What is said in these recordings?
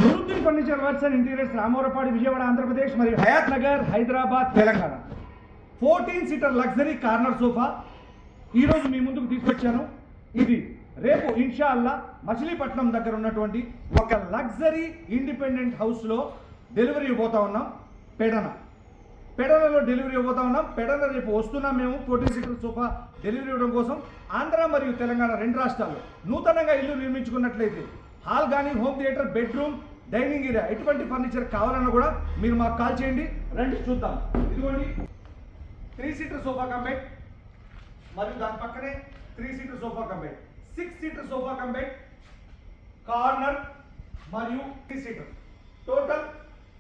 వృద్ధి furniture works and interiors, Ramavarappadu, Vijayawada, Andhra Pradesh మరియు Hayath Nagar, Hyderabad, Telangana. 14 seater luxury corner sofa ఈరోజు మీ ముందుకు తీసుకొచ్చాను. ఇది రేపు ఇన్షాల్లా మచిలీపట్నం దగ్గర ఉన్నటువంటి ఒక లగ్జరీ ఇండిపెండెంట్ హౌస్లో డెలివరీ ఇవ్వబోతా ఉన్నాం. పెడనలో డెలివరీ ఇవ్వబోతా ఉన్నాం. పెడన రేపు వస్తున్నాం మేము 14 సీటర్ సోఫా డెలివరీ ఇవ్వడం కోసం. ఆంధ్ర మరియు తెలంగాణ రెండు రాష్ట్రాల్లో నూతనంగా ఇల్లు నిర్మించుకున్నట్లయితే హాల్ కానీ, home theatre, bedroom, dining area ఎటువంటి ఫర్నిచర్ కావాలన్నా కూడా మీరు మాకు కాల్ చేయండి. రండి చూద్దాం. ఇదిగోండి 3 సీటర్ సోఫా కంబైట్ మరియు దాని పక్కనే 3 seater sofa కంబైట్, 6 seater sofa కంబైట్, corner మరియు 3 సీటర్. టోటల్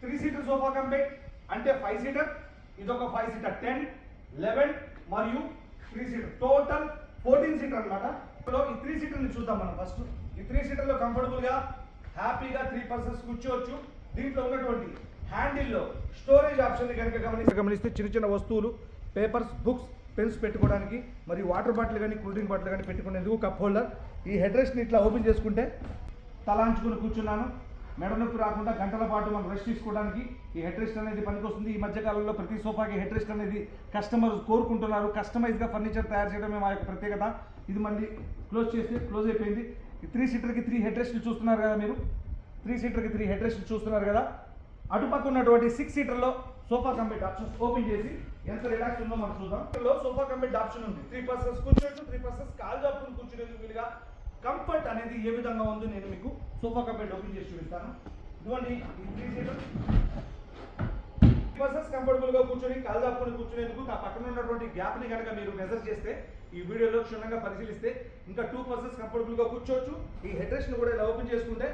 3 సీటర్ సోఫా కంబైట్ అంటే 5 సీటర్, ఇదొక 5 సీటర్ 10, 11 మరియు 3 సీటర్ టోటల్ 14 సీటర్ అన్నమాట. ఈ 3 సీటర్ ని చూద్దాం మనం ఫస్ట్. ఈ 3 సీటర్ లో కంఫర్టబుల్ గా హ్యాపీగా 3 పర్సన్స్ కూర్చోవచ్చు. దీంట్లో ఉన్నటువంటి హ్యాండిల్లో స్టోరేజ్ ఆప్షన్ ని కనుక గమనిస్తే చిన్న చిన్న వస్తువులు, పేపర్స్, బుక్స్, పెన్స్ పెట్టుకోవడానికి మరియు వాటర్ బాటిల్ కానీ, కూల్ డ్రింక్ బాటిల్ కానీ పెట్టుకునేందుకు కప్ హోల్డర్. ఈ హెడ్ రెస్ట్ ని ఇట్లా ఓపెన్ చేసుకుంటే తలాంచుకుని కూర్చున్నాను. మెడ నొప్పి రాకుండా గంటల పాటు మనం రెస్ట్ తీసుకోవడానికి ఈ హెడ్ రెస్ట్ అనేది పనికొస్తుంది. ఈ మధ్యకాలంలో ప్రతి సోఫాకి హెడ్ రెస్ట్ అనేది కస్టమర్ కోరుకుంటున్నారు. కస్టమైజ్గా ఫర్నిచర్ తయారు చేయడమే మా యొక్క ప్రత్యేకత. ఇది మళ్ళీ క్లోజ్ చేస్తే క్లోజ్ అయిపోయింది. ఈ 3 సీటర్కి 3 హెడ్ రెస్ట్లు చూస్తున్నారు కదా మీరు. 3 సీటర్కి 3 హెడ్ రెస్ట్లు చూస్తున్నారు కదా. అటుపక్క ఉన్నటువంటి 6 సీటర్లో సోఫా కంబైట్ ఆప్షన్ ఓపెన్ చేసి ఎంత రిలాక్స్ ఉందో మనం చూద్దాం. సోఫా కంబైట్ ఆప్షన్ ఉంది. 3 పర్సన్స్ కూర్చోవచ్చు, 3 పర్సన్స్ కాల్ జాపుకుని కూర్చునేందుకు వీలుగా కంఫర్ట్ అనేది ఏ విధంగా ఉందో నేను మీకు సోఫా కంబైట్ ఓపెన్ చేసి చూపిస్తాను. ఇదిగోండి ఈ 3 సీటర్ 3 పర్సన్స్ కంఫర్టబుల్ గా కూర్చొని కాల్ జాపుకుని కూర్చునేందుకు ఆ పక్కన ఉన్నటువంటి గ్యాప్ ని కనుక మీరు మెజర్ చేస్తే, ఈ వీడియోలో క్షుణ్ణంగా పరిశీలిస్తే ఇంకా 2 పర్సన్స్ కంఫర్టబుల్ గా కూర్చోవచ్చు. ఈ హెడ్ రెస్ట్ ని కూడా ఇలా ఓపెన్ చేసుకుంటే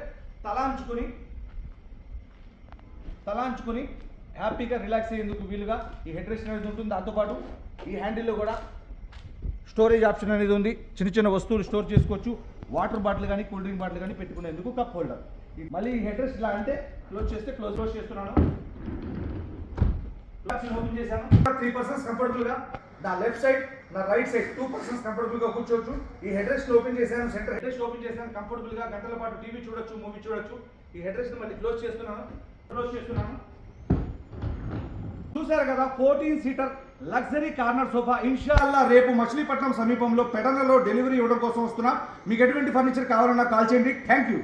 తలాంచుకుని హ్యాపీగా రిలాక్స్ అయ్యేందుకు వీలుగా ఈ హెడ్ రెస్ట్ అనేది ఉంటుంది. దాంతోపాటు ఈ హ్యాండిల్లో కూడా స్టోరేజ్ ఆప్షన్ అనేది ఉంది. చిన్న చిన్న వస్తువులు స్టోర్ చేసుకోవచ్చు. వాటర్ బాటిల్ కానీ, కూల్ డ్రింక్ బాటిల్ కానీ పెట్టుకునేందుకు కప్ హోల్డర్. మళ్ళీ ఈ హెడ్ రెస్ట్ ఇలా అంటే క్లోజ్ చేస్తే క్లోజ్ చేస్తున్నాను. ఓపెన్ చేశాను. 3 పర్సన్స్ కంఫర్టబుల్ గా నా లెఫ్ట్ సైడ్, నా రైట్ సైడ్ 2 పర్సన్స్ కంఫర్టబుల్ గా కూర్చోవచ్చు. ఈ హెడ్ రెస్ట్ ఓపెన్ చేశాను. సెంటర్ హెడ్ రెస్ట్ ఓపెన్ చేశాను. కంఫర్టబుల్ గా గంటల పాటు టీవీ చూడొచ్చు, మూవీ చూడొచ్చు. ఈ హెడ్ రెస్ట్ మళ్ళీ క్లోజ్ చేస్తున్నాను. చూసారు కదా 14 సీటర్ లగ్జరీ కార్నర్ సోఫా ఇన్షాల్లా రేపు మచిలీపట్నం సమీపంలో పెడనలో డెలివరీ ఇవ్వడం కోసం వస్తున్నా. మీకు ఎటువంటి ఫర్నిచర్ కావాలన్నా కాల్ చేయండి. Thank you.